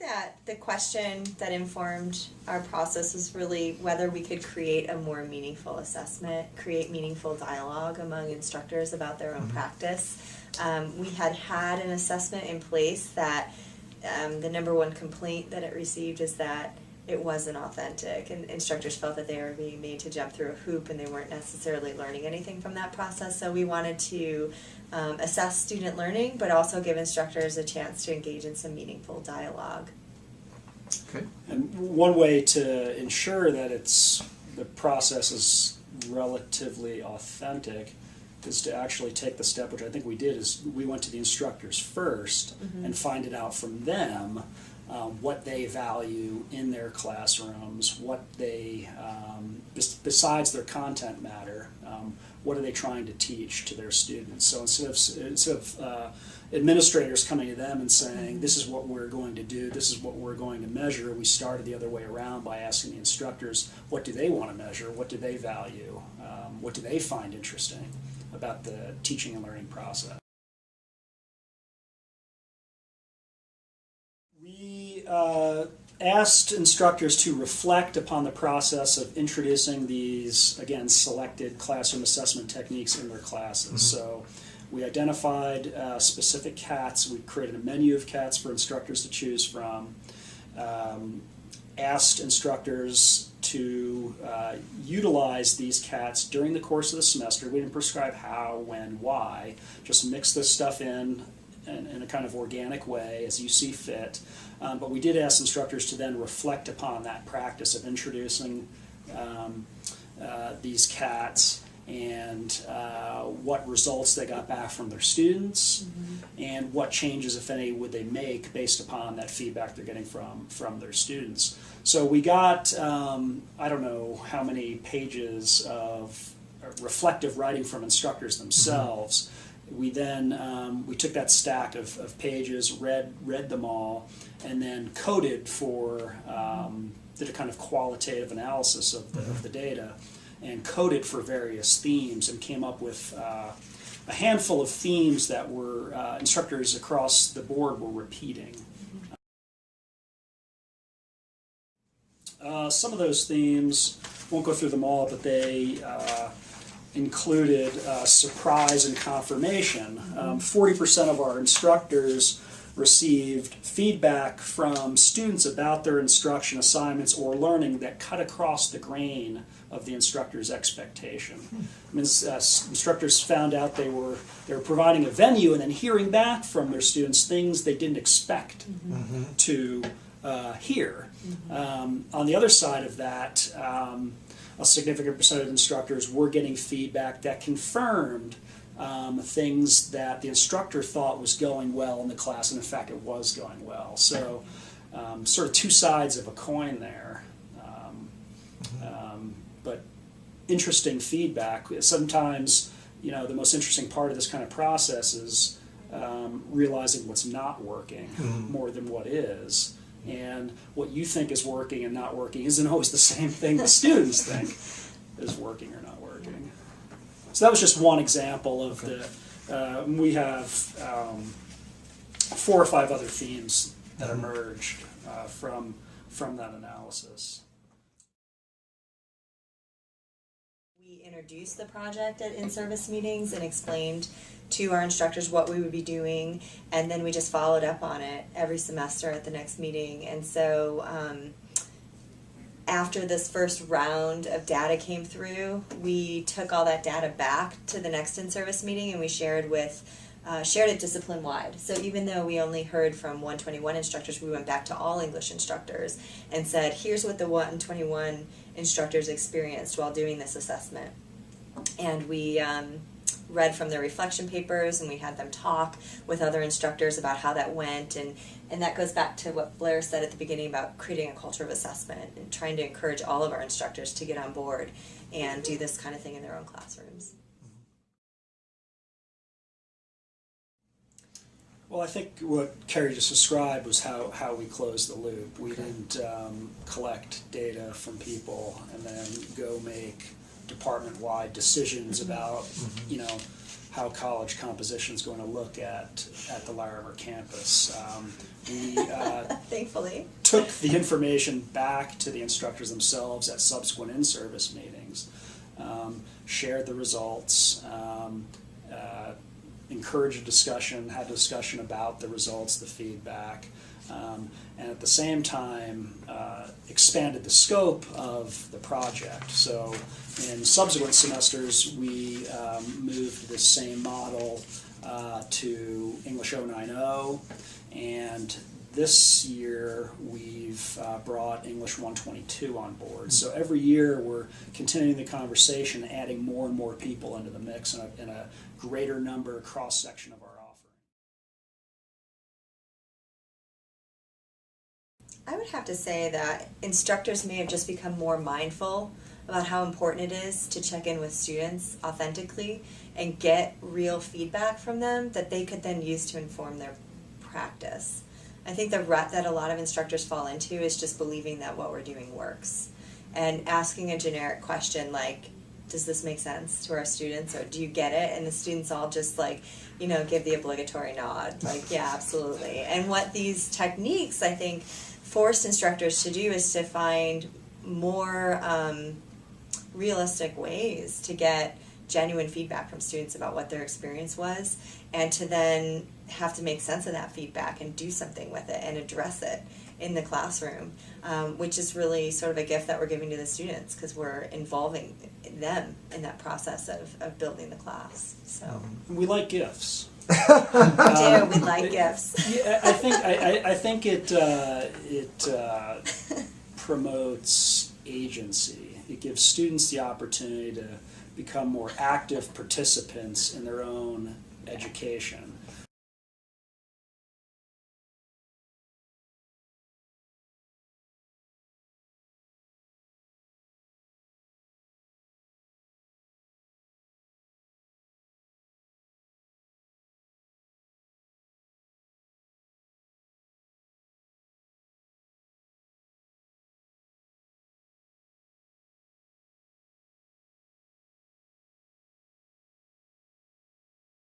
that the question that informed our process was really whether we could create a more meaningful assessment, create meaningful dialogue among instructors about their own practice. We had an assessment in place that the number one complaint that it received is that it wasn't authentic, and instructors felt that they were being made to jump through a hoop and they weren't necessarily learning anything from that process. So we wanted to assess student learning, but also give instructors a chance to engage in some meaningful dialogue. Okay. And one way to ensure that the process is relatively authentic is to actually take the step, which I think we did, is we went to the instructors first and find it out from them what they value in their classrooms, what they, besides their content matter, what are they trying to teach to their students. So instead of administrators coming to them and saying, this is what we're going to do, this is what we're going to measure, we started the other way around by asking the instructors, what do they want to measure, what do they value, what do they find interesting about the teaching and learning process. We asked instructors to reflect upon the process of introducing these, again, selected classroom assessment techniques in their classes. So we identified specific CATs. We created a menu of CATs for instructors to choose from. Asked instructors to utilize these CATs during the course of the semester. We didn't prescribe how, when, why. Just mix this stuff in a kind of organic way as you see fit. But we did ask instructors to then reflect upon that practice of introducing these CATs and what results they got back from their students and what changes, if any, would they make based upon that feedback they're getting from their students. So we got, I don't know how many pages of reflective writing from instructors themselves. We then we took that stack of pages, read them all, and then coded for, did a kind of qualitative analysis of the data, and coded for various themes, and came up with a handful of themes that were instructors across the board were repeating. Some of those themes, won't go through them all, but they included surprise and confirmation. 40% of our instructors received feedback from students about their instruction, assignments, or learning that cut across the grain of the instructor's expectation. I mean, instructors found out they were providing a venue and then hearing back from their students things they didn't expect to hear. On the other side of that, a significant percent of instructors were getting feedback that confirmed things that the instructor thought was going well in the class, and in fact it was going well. So sort of two sides of a coin there. But interesting feedback. Sometimes, the most interesting part of this kind of process is realizing what's not working more than what is. And what you think is working and not working isn't always the same thing the students think is working or not working. So that was just one example of we have 4 or 5 other themes that emerged from that analysis. We introduced the project at in-service meetings and explained to our instructors what we would be doing, and then we just followed up on it every semester at the next meeting. And so after this first round of data came through, we took all that data back to the next in-service meeting and we shared it discipline-wide. So even though we only heard from 121 instructors, we went back to all English instructors and said, here's what the 121 instructors experienced while doing this assessment. And we read from their reflection papers, and we had them talk with other instructors about how that went, and that goes back to what Blair said at the beginning about creating a culture of assessment and trying to encourage all of our instructors to get on board and do this kind of thing in their own classrooms. Well, I think what Kerri just described was how we closed the loop. We didn't collect data from people and then go make department-wide decisions about, how college composition is going to look at the Larimer campus. We Thankfully. took the information back to the instructors themselves at subsequent in-service meetings, shared the results, encouraged a discussion, had a discussion about the results, the feedback, and at the same time expanded the scope of the project. So in subsequent semesters, we moved this same model to English 090, and this year we've brought English 122 on board. So every year we're continuing the conversation, adding more and more people into the mix in a greater number, cross-section of our offering. I would have to say that instructors may have just become more mindful about how important it is to check in with students authentically and get real feedback from them that they could then use to inform their practice. I think the rut that a lot of instructors fall into is just believing that what we're doing works and asking a generic question like, does this make sense to our students, or do you get it? And the students all just give the obligatory nod, like, yeah, absolutely. And what these techniques, I think, forced instructors to do is to find more realistic ways to get genuine feedback from students about what their experience was, and to then have to make sense of that feedback and do something with it and address it in the classroom, which is really sort of a gift that we're giving to the students because we're involving them in that process of building the class. So We like gifts. we like gifts. Yeah, I think it promotes agency. It gives students the opportunity to become more active participants in their own education.